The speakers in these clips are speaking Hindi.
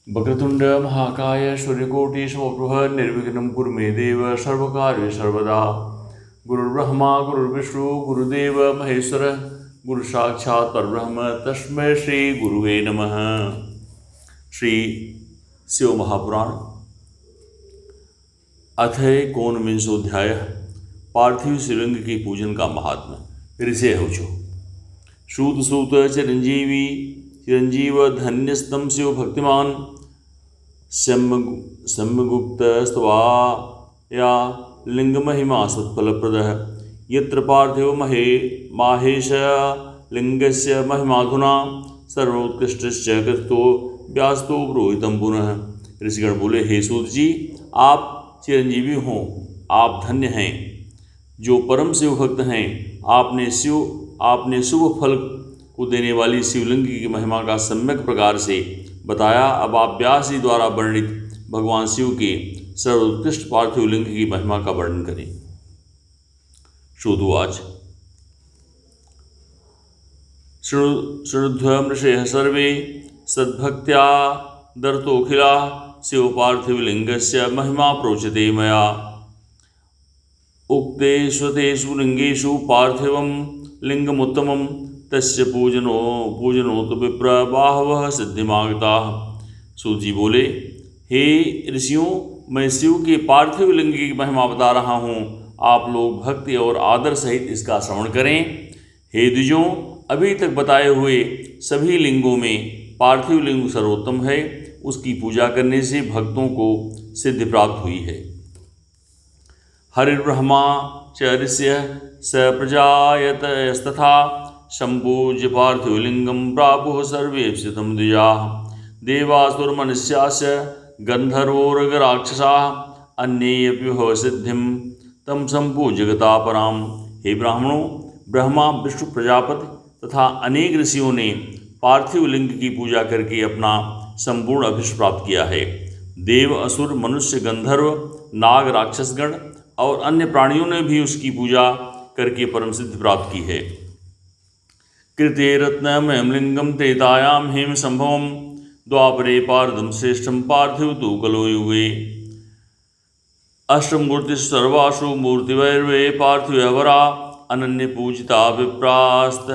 वक्रतुंड महाकाय सूर्यकोटि समप्रभ निर्विघ्नं कुरु मे देव सर्वकार्येषु सर्वदा। गुरुर्ब्रह्मा गुरुर्विष्णु गुरुदेव महेश्वर गुरु साक्षात् परब्रह्म तस्मै श्री गुरुवे नमः। श्री शिव महापुराण अथ एकोनविंशोऽध्याय पार्थिव शिवलिंग के पूजन का महात्म्य। ऋषि होचो श्रुत सूत चिरंजीव धन्यस्तम शिव भक्तिमान सम्यगुप्त स्तवाया लिंग महिमा सत्फलप्रद यत्र पार्थिव माहेश लिंगस्य महिमाधुना सर्वोत्कृष्टस्य कृतो व्यास्तो पुरोहितम पुनः। ऋषिगण बोले, हे सूत जी, आप चिरंजीवी हों, आप धन्य हैं। जो परम शिव भक्त हैं, आपने शुभ फल को देने वाली शिवलिंग की महिमा का सम्यक प्रकार से बताया। अब आप व्यास जी द्वारा वर्णित भगवान शिव के सर्वोत्कृष्ट पार्थिव लिंग की महिमा का वर्णन करें। श्रुतुवाच शृणुध्व ऋषयः सर्वे सद्भक्त्या दर्तोऽखिला शिव पार्थिवलिंगस्य महिमा प्रोच्यते मया। उक्तेष्वेषु लिंगेषु पार्थिवं लिंगमुत्तमं तस्य पूजनोत विप्र बाहवः सिद्धिमागताः। सूत जी बोले, हे ऋषियों, मैं शिव के पार्थिव लिंग की महिमा बता रहा हूँ। आप लोग भक्ति और आदर सहित इसका श्रवण करें। हे द्विजों, अभी तक बताए हुए सभी लिंगों में पार्थिव लिंग सर्वोत्तम है। उसकी पूजा करने से भक्तों को सिद्धि प्राप्त हुई है। हरिर्ब्रह्मा च ऋष्यः स प्रजायतस्तथा सम्पूज्य पार्थिवलिंगं प्रापुः सर्वे स्थितं द्विजाः। देवासुरमनुष्याश्च गन्धर्वोरगराक्षसाः अन्येऽपि भवसिद्धिं तं सम्पूज्य गता परां। हे ब्राह्मणों, ब्रह्मा, विष्णु, प्रजापति तथा अनेक ऋषियों ने पार्थिव लिंग की पूजा करके अपना संपूर्ण अभिष्ट प्राप्त किया है। देव, असुर, मनुष्य, गंधर्व, नाग, राक्षसगण और अन्य प्राणियों ने भी उसकी पूजा करके परम सिद्धि प्राप्त की है। कृते रत्नमयं लिंगम त्रेतायां हेम संभवम द्वापरे पार्थिवं श्रेष्ठं पार्थिव तु कलो युगे। अष्टमूर्तिषु सर्वासु मूर्तिवैर्वे पार्थिवरा अनन्य पूजिता विप्रास्त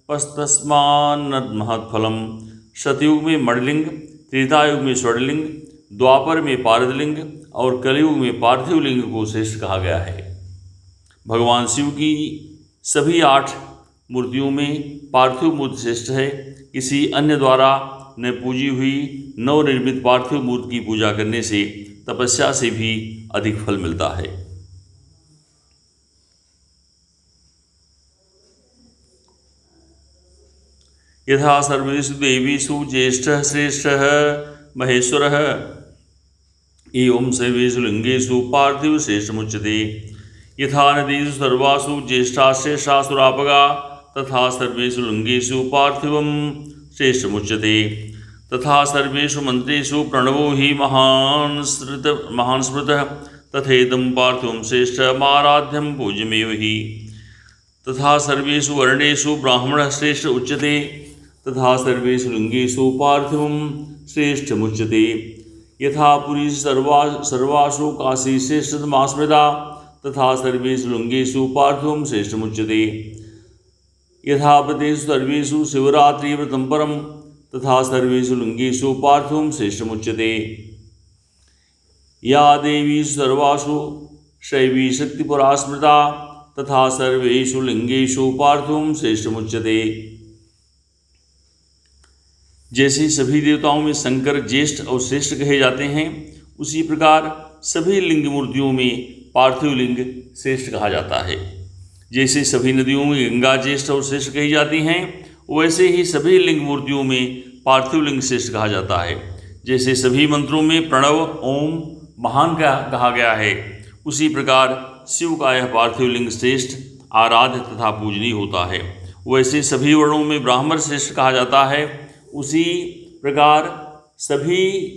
पस्तस्मान्नदमहत्फलम्। सतयुग में मणिलिंग, त्रेतायुग में स्वर्णलिंग, द्वापर में पारदलिंग और कलयुग में पार्थिव लिंग को श्रेष्ठ कहा गया है। भगवान शिव की सभी 8 मूर्तियों में पार्थिव मूर्ति श्रेष्ठ है। किसी अन्य द्वारा न पूजी हुई नवनिर्मित पार्थिव मूर्ति की पूजा करने से तपस्या से भी अधिक फल मिलता है। यथा सर्वेषु देवीषु ज्येष्ठः श्रेष्ठः महेश्वरः एवं सर्वेषु लिंगेषु पार्थिव श्रेष्ठमुच्यते। यथा नदीषु सर्वासु ज्येष्ठाश्रेष्ठासुरापगा तथा सर्वेषु लिंगेषु पार्थिवं श्रेष्ठमुच्यते। तथा सर्वेषु मंत्रेषु प्रणवो हि महान् स्मृतः तथेदं पार्थिवं श्रेष्ठमाराध्यं पूज्यमेव हि। तथा सर्वेषु वर्णेषु ब्राह्मणः श्रेष्ठ उच्यते। तथा सर्वेषु लिंगेषु पार्थिवं श्रेष्ठमुच्यते। यथा पुरी सर्वासु काशी श्रेष्ठतमा स्मृता तथा सर्वेषु लिंगेषु पार्थिवं श्रेष्ठमुच्यते। यथा व्रतेषु सर्वेषु शिवरात्रिव्रतं परं तथा सर्वेषु लिंगेषु पार्थिवं श्रेष्ठमुच्यते। या देवीषु सर्वासु शैवी शक्तिपुरा स्मृता तथा सर्वेषु लिंगेषु पार्थिवं श्रेष्ठमुच्यते। जैसे सभी देवताओं में शंकर ज्येष्ठ और श्रेष्ठ कहे जाते हैं, उसी प्रकार सभी लिंग मूर्तियों में पार्थिव लिंग श्रेष्ठ कहा जाता है। जैसे सभी नदियों में गंगा ज्येष्ठ और श्रेष्ठ कही जाती हैं, वैसे ही सभी लिंग मूर्तियों में पार्थिव लिंग श्रेष्ठ कहा जाता है। जैसे सभी मंत्रों में प्रणव ओम महान कहा गया है, उसी प्रकार शिव का यह पार्थिव लिंग श्रेष्ठ, आराध्य तथा पूजनीय होता है। वैसे सभी वर्णों में ब्राह्मण श्रेष्ठ कहा जाता है, उसी प्रकार सभी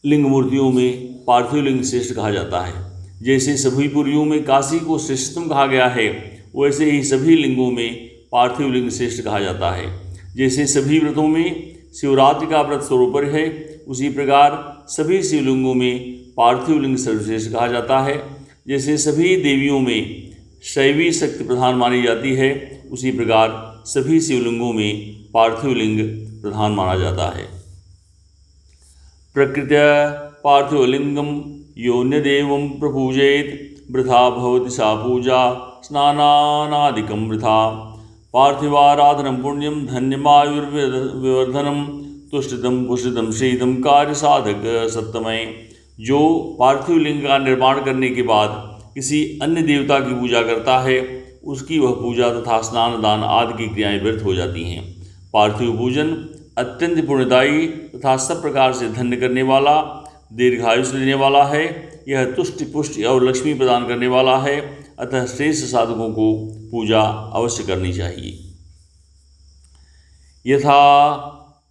लिंग मूर्तियों में पार्थिव लिंग श्रेष्ठ कहा जाता है। जैसे सभी पुरियों में काशी को श्रेष्ठतम कहा गया है, वैसे ही सभी लिंगों में पार्थिव लिंग श्रेष्ठ कहा जाता है। जैसे सभी व्रतों में शिवरात्रि का व्रत सर्वोपरि है, उसी प्रकार सभी शिवलिंगों में पार्थिव लिंग सर्वश्रेष्ठ कहा जाता है। जैसे सभी देवियों में शैवी शक्ति प्रधान मानी जाती है, उसी प्रकार सभी शिवलिंगों में पार्थिव लिंग प्रधान माना जाता है। प्रकृत्या पार्थिवलिंगम योन्यदेवं प्रपूजयेत् वृथा भवति सा पूजा स्नानानादिकं वृथा। पार्थिवाराधनं पुण्यं धन्यमायुर्विवर्धनम तुष्टिदं पुष्टिदं श्रीदं कार्य साधक सप्तमय। जो पार्थिव लिंग का निर्माण करने के बाद किसी अन्य देवता की पूजा करता है, उसकी वह पूजा तथा स्नान दान आदि की क्रियाएं व्यर्थ हो जाती हैं। पार्थिव पूजन अत्यंत पुण्यदायी तथा सब प्रकार से धन्य करने वाला, दीर्घायुष देने वाला है। यह तुष्टि पुष्टि और लक्ष्मी प्रदान करने वाला है, अतः श्रेष्ठ साधकों को पूजा अवश्य करनी चाहिए।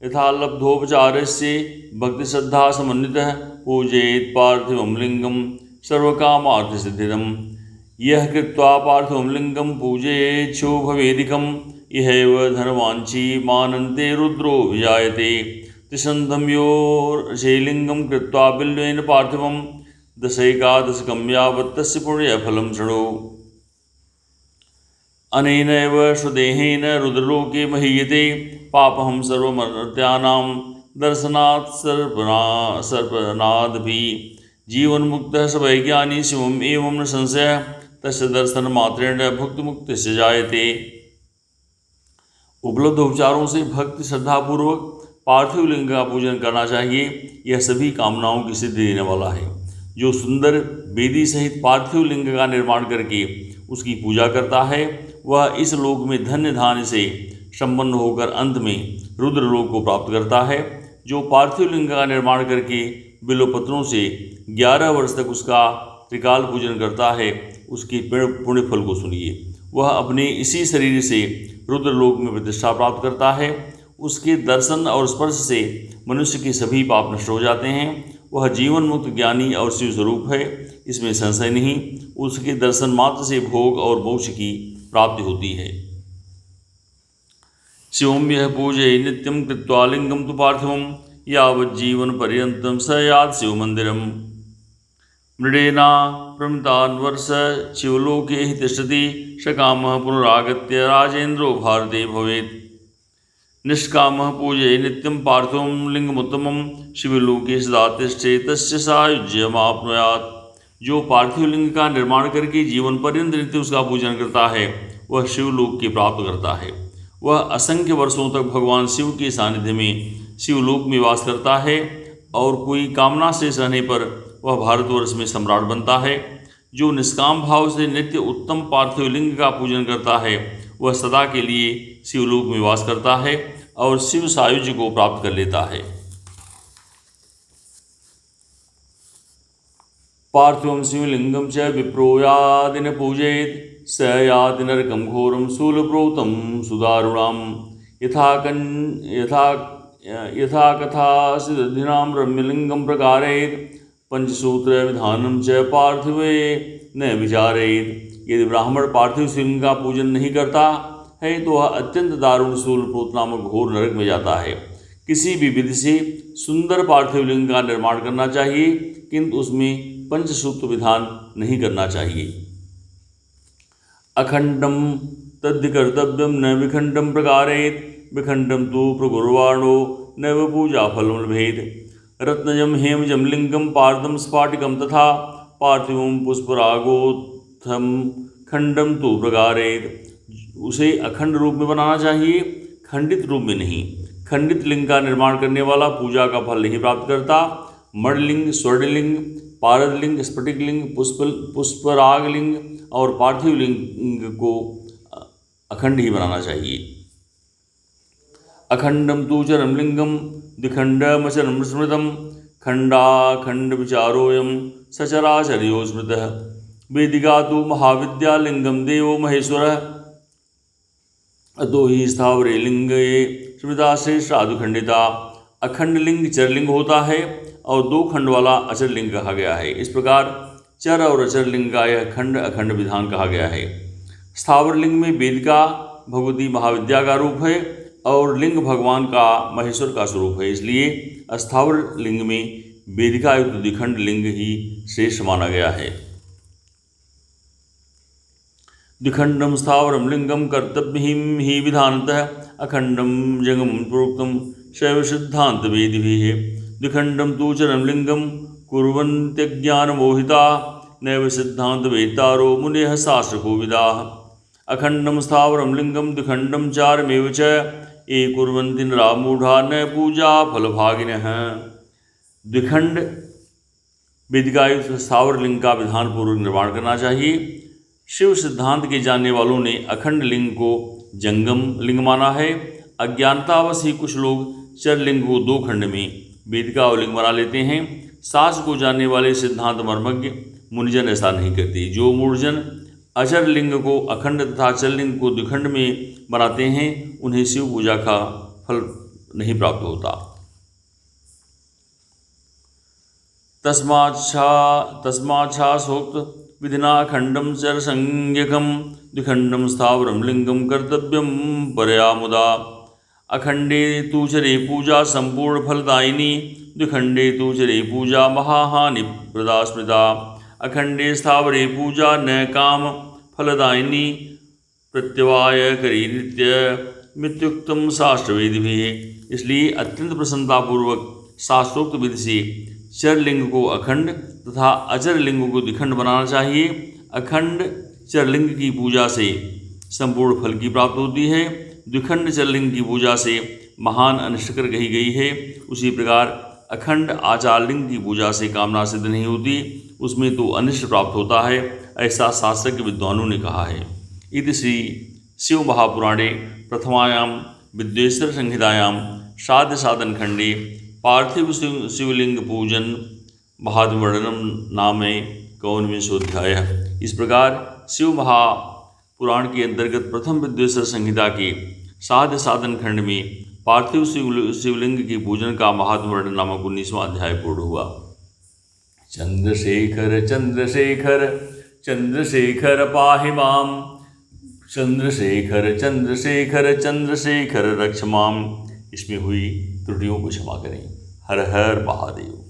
यथा लब्धोपचारस्य भक्ति श्रद्धा समन्वितः पूजयेत् पार्थिवं लिंगम सर्वकामार्थसिद्धिदम्। यह कृत्वा पार्थिवं लिंगम पूजयेच्छो भवेदिकं इहैव धनवाञ्छी मानन्ते रुद्रो विजायते। तिसन्धं यो शैलिंगं कृत्वा बिल्वेन पार्थिवं दशैकादशकं यावत् तस्य पुण्यफलं शृणु। अनेनैव स्वदेहेन रुद्रलोके महीयते पापहं सर्वमर्त्यानां दर्शनात् सर्पनादपि। जीवन्मुक्तः स वैज्ञानी शिवम् एवं न संशयः तस्य दर्शनमात्रेण भुक्तिमुक्तिस्य जायते। उपलब्ध उपचारों से भक्ति श्रद्धापूर्वक पार्थिव लिंग का पूजन करना चाहिए। यह सभी कामनाओं की सिद्धि देने वाला है। जो सुंदर वेदी सहित पार्थिव लिंग का निर्माण करके उसकी पूजा करता है, वह इस लोक में धन्य धान्य से संपन्न होकर अंत में रुद्रलोक को प्राप्त करता है। जो पार्थिव लिंग का निर्माण करके बिल्वपत्रों से 11 वर्ष तक उसका त्रिकाल पूजन करता है, उसके पुण्य फल को सुनिए। वह अपने इसी शरीर से रुद्रलोक में प्रतिष्ठा प्राप्त करता है। उसके दर्शन और स्पर्श से मनुष्य के सभी पाप नष्ट हो जाते हैं। वह जीवन मुक्त ज्ञानी और शिव स्वरूप है, इसमें संशय नहीं। उसके दर्शन मात्र से भोग और मोक्ष की प्राप्ति होती है। शिवम यह पूजय नित्यं कृत्वा लिंगम तु पार्थिवं यावज्जीवन पर्यन्तं स यात् शिव मंदिरम। मृडेना प्रमितान् वर्ष शिवलोके हि तिष्ठति स कामः पुनरागत्य राजेन्द्रो भारते भवेत्। निष्कामः पूजय नित्यं पार्थिवं लिंगमुत्तमं शिवलोके सदा तिष्ठे तस्य सायुज्यमाप्नुयात्। जो पार्थिव लिंग का निर्माण करके जीवन पर्यंत नित्य उसका पूजन करता है, वह शिवलोक की प्राप्त करता है। वह असंख्य वर्षों तक भगवान शिव के सानिध्य में शिवलोक में वास करता है और कोई कामना शेष रहने पर वह भारतवर्ष में सम्राट बनता है। जो निष्काम भाव से नित्य उत्तम पार्थिव लिंग का पूजन करता है, वह सदा के लिए शिवलोक में वास करता है और शिव सायुज्य को प्राप्त कर लेता है। पार्थिवं शिवलिंगं च विप्रो यादिन पूजयेत् स याति नरकं घोरं शूलप्रोतं सुदारुणां। यथा कथा सिद्धिनां रम्यलिंगं प्रकारयेत् पंचसूत्र विधानं च पार्थिवे न विचारयेत्। यदि ब्राह्मण पार्थिव शिवलिंग का पूजन नहीं करता है तो वह अत्यंत दारुण शूलप्रोत नामक घोर नरक में जाता है। किसी भी विधि से सुंदर पार्थिव लिंग का निर्माण करना चाहिए, किंतु उसमें पंचसूत्र विधान नहीं करना चाहिए। अखंडम तद्धि कर्तव्यम न विखंडम प्रकारयेत् विखंडम तु प्रकुर्वाणो नैव पूजा फलं लभेत्। रत्नजम हेमजम लिंगम पार्दम स्फाटिकम तथा पार्थिवं पुष्परागोत्थम खंडम तु प्रकारयेत्। उसे अखंड रूप में बनाना चाहिए, खंडित रूप में नहीं। खंडित लिंग का निर्माण करने वाला पूजा का फल नहीं प्राप्त करता। मणलिंग, स्वर्णलिंग, पारदलिंग, स्फटिकलिंग, पुष्परागलिंग और पार्थिव लिंग को अखंड ही बनाना चाहिए। अखंडम तु चरमलिंगम द्विखंडमचरम स्मृतम खंडाखंड विचारोयम सचराचर्यो स्मृतः। वेदिका तु महाविद्यालिंगम देवो महेश्वरः अतो ही स्थावरे लिंगे स्मृता श्रेष्ठादुखंडिता। अखंड लिंग चरलिंग होता है और 2 खंड वाला अचर लिंग कहा गया है। इस प्रकार चर और अचर लिंग का यह खंड अखंड विधान कहा गया है। स्थावर लिंग में वेदिका भगवती महाविद्या का रूप है और लिंग भगवान का महेश्वर का स्वरूप है, इसलिए स्थावर लिंग में वेदिका युक्त द्विखंड लिंग ही श्रेष्ठ माना गया है। द्विखंडम स्थावरम लिंगम कर्तव्यम ही विधानतः अखंडम जंगम प्रोक्तम शैव सिद्धांत वेदिभिः। द्विखंडम तु चरम लिंगम कुर्वन्त्यज्ञान मोहिता नैव सिद्धांत वेत्तारो मुनेः शास्त्रकोविदाः। अखंडम स्थावरम लिंगम द्विखंडम चारमेव च ये कुर्वन्ति नरा मूढ़ा न पूजा फलभागिनः। द्विखंड वेदिकायुक्त स्थावर लिंग का विधान पूर्वक निर्माण करना चाहिए। शिव सिद्धांत के जानने वालों ने अखंड लिंग को जंगम लिंग माना है। अज्ञानतावश ही कुछ लोग चर लिंग को दो खंड में वेदिका लिंग बना लेते हैं। शास्त्र को जानने वाले सिद्धांत मर्मज्ञ मुनिजन ऐसा नहीं करते। जो मूढ़जन अचर लिंग को अखंड तथा चर लिंग को द्विखंड में बनाते हैं उन्हें शिव पूजा का फल नहीं प्राप्त होता। तस्माच्छा सोक्त विधिना खंडम चर संज्ञकम द्विखंडम स्थावरम लिंगम कर्तव्यम परया मुदा। अखंडे तु चरे पूजा संपूर्ण फलदायिनी द्विखंडे तु चरे पूजा महाहानि प्रदा स्मृता। अखंडे स्थावरे पूजा न काम फलदायिनी प्रत्यवाय करी नित्य मित्युक्तम शास्त्रवेदिभिः। इसलिए अत्यंत प्रसन्नतापूर्वक शास्त्रोक्त विधि से चर लिंग को अखंड तथा अचर लिंग को द्विखंड बनाना चाहिए। अखंड चर लिंग की पूजा से संपूर्ण फल की प्राप्ति होती है। द्विखंड चर लिंग की पूजा से महान अनिष्टकर कही गई है। उसी प्रकार अखंड आचार लिंग की पूजा से कामना सिद्ध नहीं होती, उसमें तो अनिष्ट प्राप्त होता है, ऐसा शास्त्रज्ञ विद्वानों ने कहा है। इति श्री शिव महापुराणे प्रथमायां विद्वेश्वर संहितायां श्राद्ध साधन खंडे पार्थिव शिवलिंग पूजन महात्म्य वर्णनम नाम 51वां अध्याय। इस प्रकार शिव महापुराण के अंतर्गत प्रथम विद्वेश्वर संहिता के श्राद्ध साधन खंड में पार्थिव शिवलिंग की पूजन का महात्म्य वर्णन नामक 19वां अध्याय पूर्ण हुआ। चंद्रशेखर चंद्रशेखर चंद्रशेखर पाहि माम, चंद्रशेखर चंद्रशेखर चंद्रशेखर रक्ष माम। इसमें हुई त्रुटियों को क्षमा करें। हर हर महादेव।